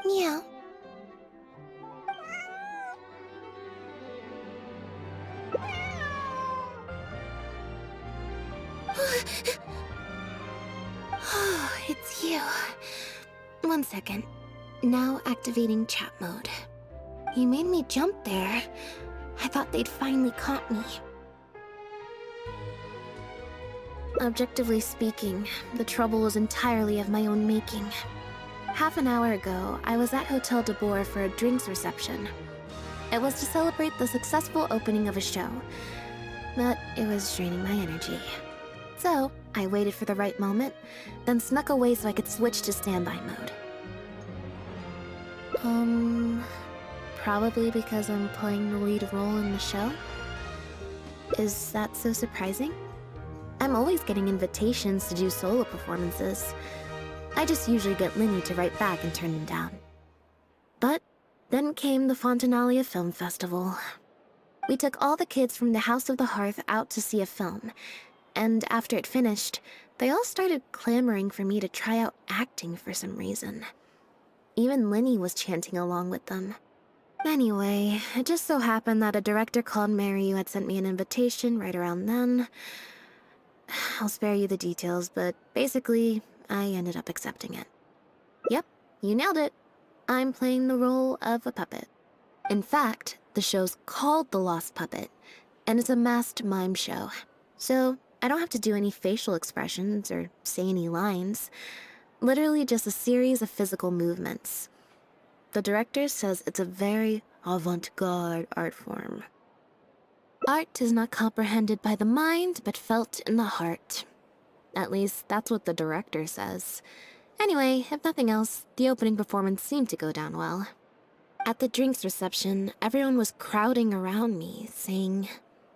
Yeah. It's you. One second. Now activating chat mode. You made me jump there. I thought they'd finally caught me. Objectively speaking, the trouble was entirely of my own making. Half an hour ago, I was at Hotel de Boer for a drinks reception. It was to celebrate the successful opening of a show, but it was draining my energy. So, I waited for the right moment, then snuck away so I could switch to standby mode. Probably because I'm playing the lead role in the show? Is that so surprising? I'm always getting invitations to do solo performances. I just usually get Linny to write back and turn them down. But then came the Fontanalia Film Festival. We took all the kids from the House of the Hearth out to see a film, and after it finished, they all started clamoring for me to try out acting for some reason. Even Linny was chanting along with them. Anyway, it just so happened that a director called Mary who had sent me an invitation right around then. I'll spare you the details, but basically, I ended up accepting it. Yep, you nailed it. I'm playing the role of a puppet. In fact, the show's called The Lost Puppet, and it's a masked mime show. So, I don't have to do any facial expressions or say any lines. Literally just a series of physical movements. The director says it's a very avant-garde art form. Art is not comprehended by the mind, but felt in the heart. At least, that's what the director says. Anyway, if nothing else, the opening performance seemed to go down well. At the drinks reception, everyone was crowding around me, saying,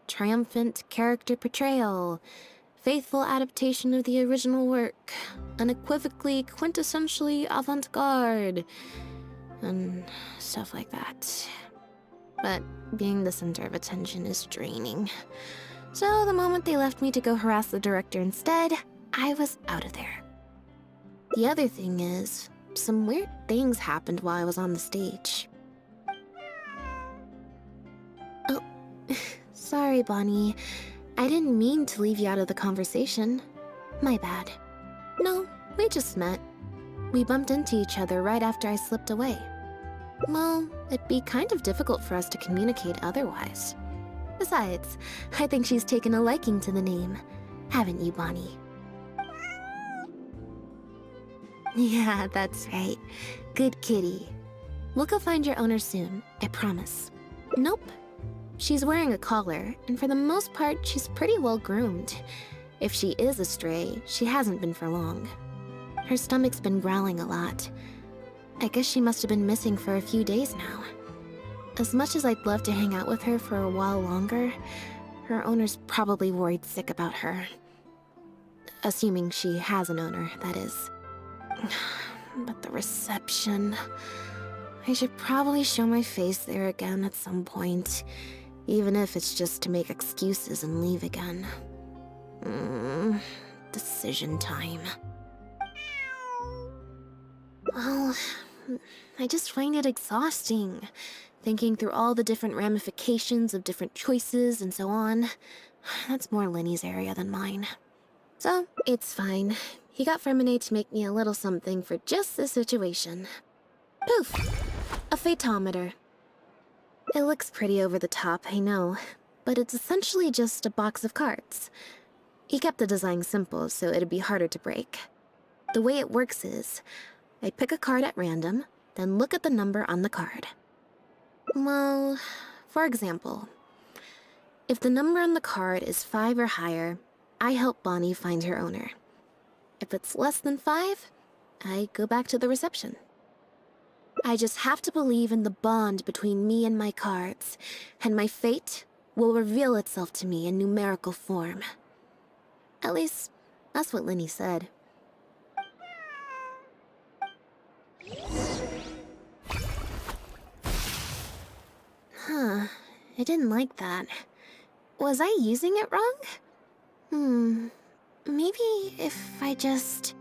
"Triumphant character portrayal, faithful adaptation of the original work, unequivocally, quintessentially avant-garde," and stuff like that. But being the center of attention is draining. So the moment they left me to go harass the director instead, I was out of there. The other thing is, some weird things happened while I was on the stage. Oh, sorry, Bonnie. I didn't mean to leave you out of the conversation. My bad. No, we just met. We bumped into each other right after I slipped away. Well, it'd be kind of difficult for us to communicate otherwise. Besides, I think she's taken a liking to the name. Haven't you, Bonnie? Yeah, that's right. Good kitty. We'll go find your owner soon, I promise. Nope. She's wearing a collar, and for the most part, she's pretty well groomed. If she is a stray, she hasn't been for long. Her stomach's been growling a lot. I guess she must have been missing for a few days now. As much as I'd love to hang out with her for a while longer, her owner's probably worried sick about her. Assuming she has an owner, that is. But the reception... I should probably show my face there again at some point, even if it's just to make excuses and leave again. Decision time. Well, I just find it exhausting, thinking through all the different ramifications of different choices and so on. That's more Lenny's area than mine. So, it's fine. He got Fremonade to make me a little something for just this situation. Poof! A phaetometer. It looks pretty over the top, I know, but it's essentially just a box of cards. He kept the design simple, so it'd be harder to break. The way it works is, I pick a card at random, then look at the number on the card. Well, for example, if the number on the card is 5 or higher, I help Bonnie find her owner. If it's less than 5, I go back to the reception. I just have to believe in the bond between me and my cards, and my fate will reveal itself to me in numerical form. At least, that's what Linny said. Huh, I didn't like that. Was I using it wrong? Maybe if I just...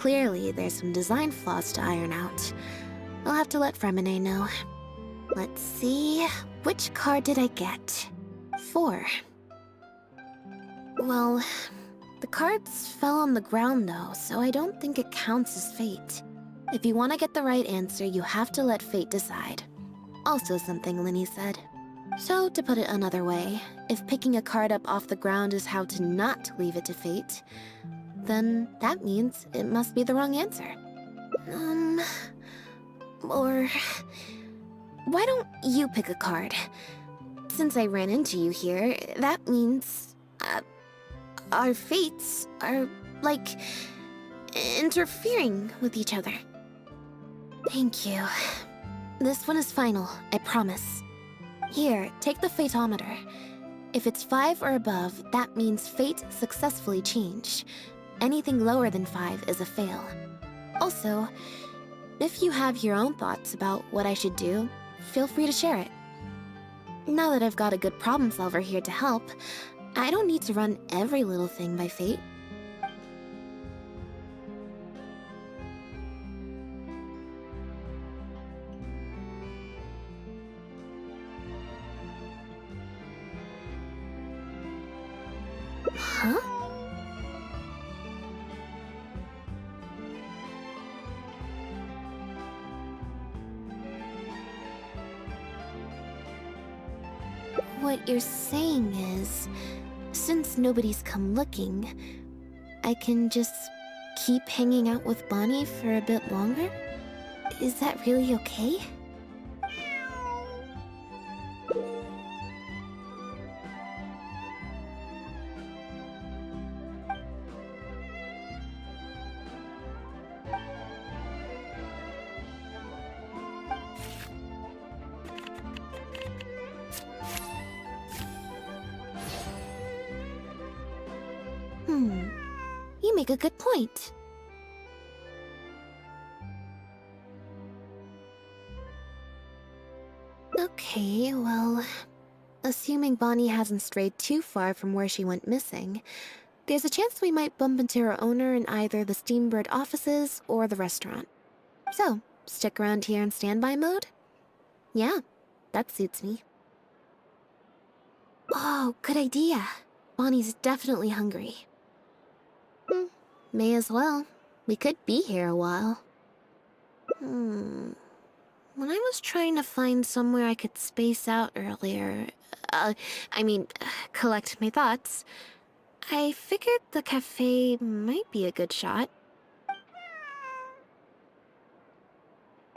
Clearly, there's some design flaws to iron out. I'll have to let Fremine know. Let's see, which card did I get? 4. Well, the cards fell on the ground though, so I don't think it counts as fate. If you want to get the right answer, you have to let fate decide. Also something Linny said. So, to put it another way, if picking a card up off the ground is how to not leave it to fate, then that means it must be the wrong answer. Or... why don't you pick a card? Since I ran into you here, that means... our fates are, like, interfering with each other. Thank you. This one is final, I promise. Here, take the fatometer. If it's 5 or above, that means fate successfully changed. Anything lower than 5 is a fail. Also, if you have your own thoughts about what I should do, feel free to share it. Now that I've got a good problem solver here to help, I don't need to run every little thing by fate. Huh? What you're saying is, since nobody's come looking, I can just keep hanging out with Bonnie for a bit longer? Is that really okay? You make a good point. Okay, well, assuming Bonnie hasn't strayed too far from where she went missing, there's a chance we might bump into her owner in either the Steambird offices or the restaurant. So, stick around here in standby mode? Yeah, that suits me. Oh, good idea. Bonnie's definitely hungry. May as well. We could be here a while. When I was trying to find somewhere I could space out earlier, collect my thoughts, I figured the cafe might be a good shot.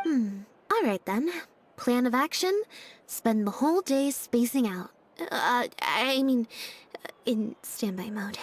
Alright then. Plan of action, spend the whole day spacing out. In standby mode.